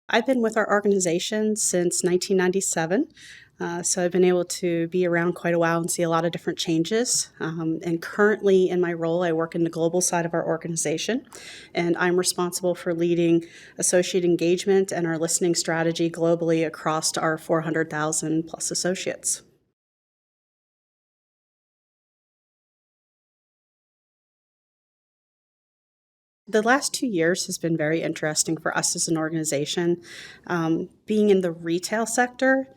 I've been with our organization since 1997. So I've been able to be around quite a while and see a lot of different changes. And currently in my role, I work in the global side of our organization, and I'm responsible for leading associate engagement and our listening strategy globally across our 400,000 plus associates. The last 2 years has been very interesting for us as an organization. Being in the retail sector,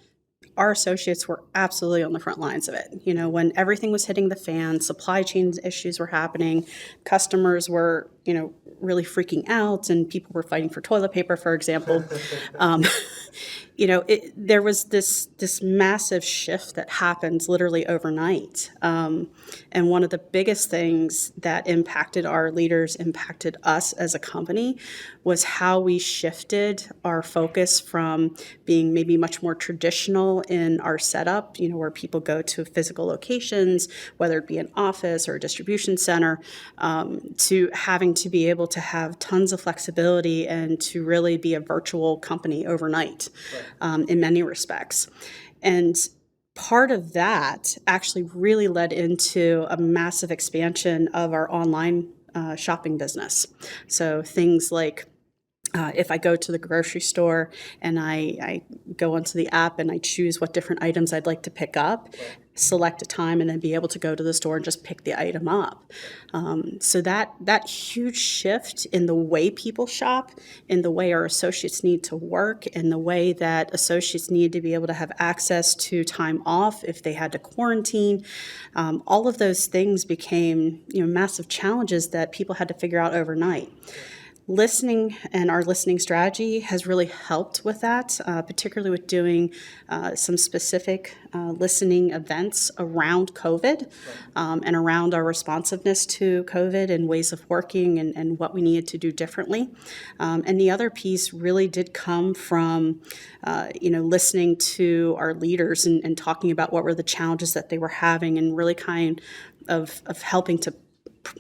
our associates were absolutely on the front lines of it. You know, when everything was hitting the fan, supply chain issues were happening, customers were, really freaking out, and people were fighting for toilet paper, for example. Um, there was this massive shift that happened literally overnight. And one of the biggest things that impacted our leaders, impacted us as a company, was how we shifted our focus from being maybe much more traditional in our setup, where people go to physical locations, whether it be an office or a distribution center, to having to be able to have tons of flexibility and to really be a virtual company overnight, in many respects. And part of that actually really led into a massive expansion of our online shopping business. So things like if I go to the grocery store and I go onto the app and I choose what different items I'd like to pick up, select a time, and then be able to go to the store and just pick the item up. So that huge shift in the way people shop, in the way our associates need to work, in the way that associates need to be able to have access to time off if they had to quarantine, all of those things became massive challenges that people had to figure out overnight. Listening and our listening strategy has really helped with that, particularly with doing some specific listening events around COVID, and around our responsiveness to COVID and ways of working and what we needed to do differently. And the other piece really did come from, listening to our leaders and talking about what were the challenges that they were having, and really kind of helping to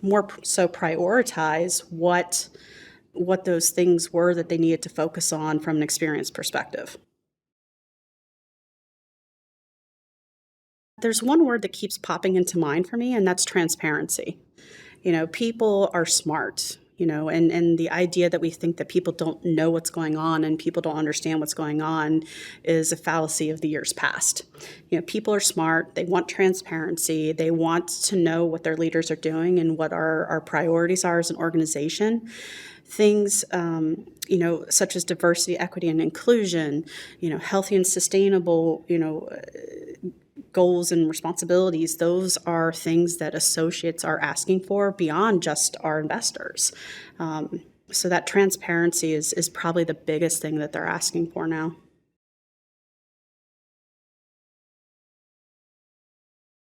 more so prioritize what those things were that they needed to focus on from an experience perspective. There's one word that keeps popping into mind for me, and that's transparency. People are smart, and the idea that we think that people don't know what's going on and people don't understand what's going on is a fallacy of the years past. People are smart, they want transparency, they want to know what their leaders are doing and what our priorities are as an organization. Things, such as diversity, equity, and inclusion, healthy and sustainable, goals and responsibilities, those are things that associates are asking for beyond just our investors. So that transparency is probably the biggest thing that they're asking for now.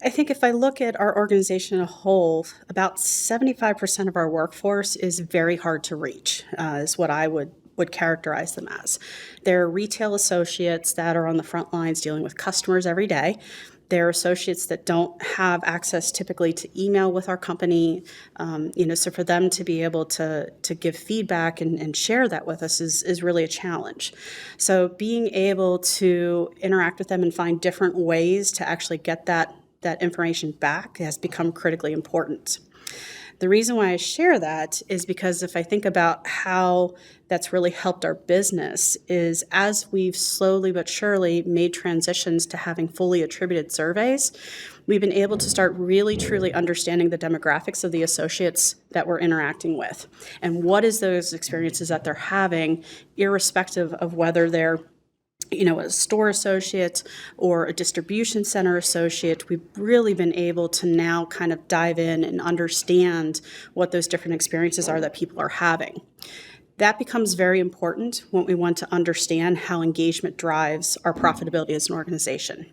I think if I look at our organization as a whole, about 75% of our workforce is very hard to reach, is what I would characterize them as. They're retail associates that are on the front lines dealing with customers every day. They're associates that don't have access typically to email with our company. So for them to be able to give feedback and share that with us is really a challenge. So being able to interact with them and find different ways to actually get that information back has become critically important. The reason why I share that is because if I think about how that's really helped our business is as we've slowly but surely made transitions to having fully attributed surveys, we've been able to start really truly understanding the demographics of the associates that we're interacting with and what is those experiences that they're having, irrespective of whether they're a store associate or a distribution center associate. We've really been able to now kind of dive in and understand what those different experiences are that people are having. That becomes very important when we want to understand how engagement drives our profitability as an organization.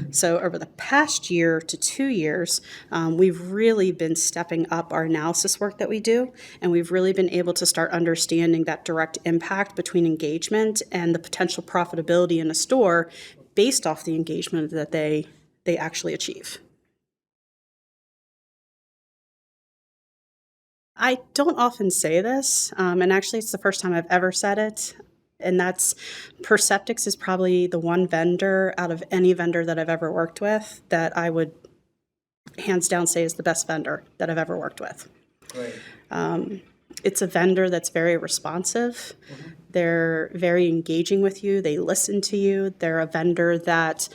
So over the past year to 2 years, we've really been stepping up our analysis work that we do, and we've really been able to start understanding that direct impact between engagement and the potential profitability in a store based off the engagement that they actually achieve. I don't often say this, and actually it's the first time I've ever said it. And that's Perceptix is probably the one vendor out of any vendor that I've ever worked with that I would hands down say is the best vendor that I've ever worked with. Right. It's a vendor that's very responsive. Mm-hmm. They're very engaging with you. They listen to you. They're a vendor that,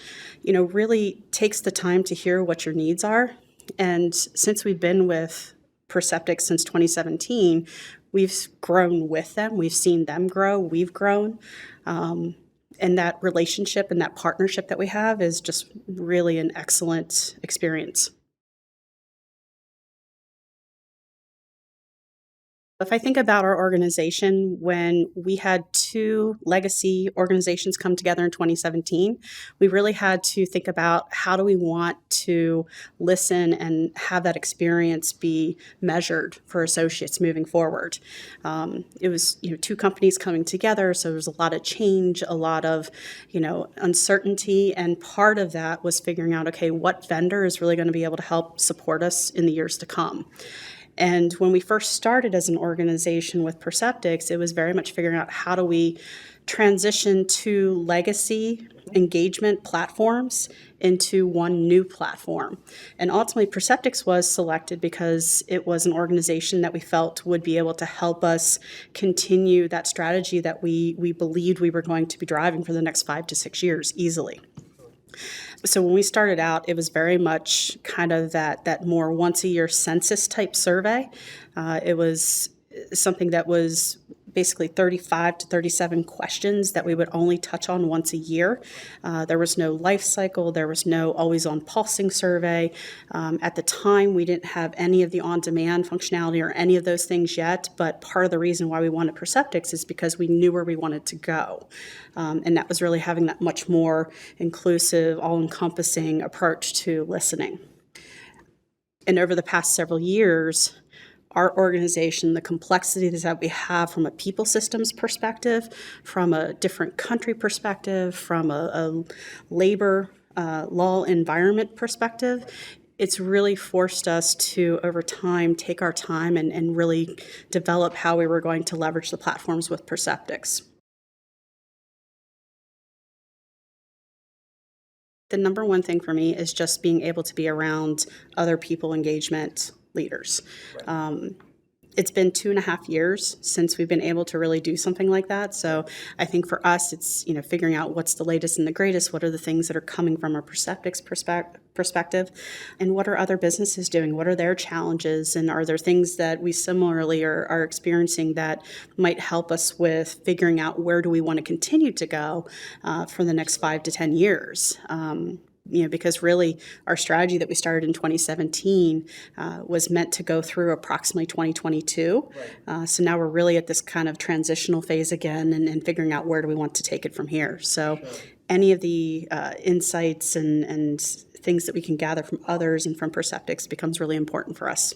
really takes the time to hear what your needs are. And since we've been with Perceptix since 2017, we've grown with them. We've seen them grow. We've grown. And that relationship and that partnership that we have is just really an excellent experience. If I think about our organization, when we had two legacy organizations come together in 2017, we really had to think about how do we want to listen and have that experience be measured for associates moving forward. It was two companies coming together, so there was a lot of change, a lot of uncertainty, and part of that was figuring out, okay, what vendor is really going to be able to help support us in the years to come. And when we first started as an organization with Perceptix, it was very much figuring out how do we transition to legacy engagement platforms into one new platform. And ultimately, Perceptix was selected because it was an organization that we felt would be able to help us continue that strategy that we believed we were going to be driving for the next 5 to 6 years easily. So when we started out, it was very much kind of that more once-a-year census type survey. It was something that was basically 35 to 37 questions that we would only touch on once a year. There was no life cycle. There was no always-on pulsing survey. At the time, we didn't have any of the on-demand functionality or any of those things yet, but part of the reason why we wanted Perceptix is because we knew where we wanted to go. And that was really having that much more inclusive, all-encompassing approach to listening. And over the past several years, our organization, the complexities that we have from a people systems perspective, from a different country perspective, from a labor law environment perspective, it's really forced us to, over time, take our time and really develop how we were going to leverage the platforms with Perceptix. The number one thing for me is just being able to be around other people engagement leaders. Right. It's been 2.5 years since we've been able to really do something like that. So I think for us, it's figuring out what's the latest and the greatest, what are the things that are coming from a Perceptix perspective, and what are other businesses doing, what are their challenges, and are there things that we similarly are experiencing that might help us with figuring out where do we want to continue to go for the next 5 to 10 years. Because really our strategy that we started in 2017 was meant to go through approximately 2022. Right. So now we're really at this kind of transitional phase again and figuring out where do we want to take it from here. So sure. Any of the insights and things that we can gather from others and from Perceptix becomes really important for us.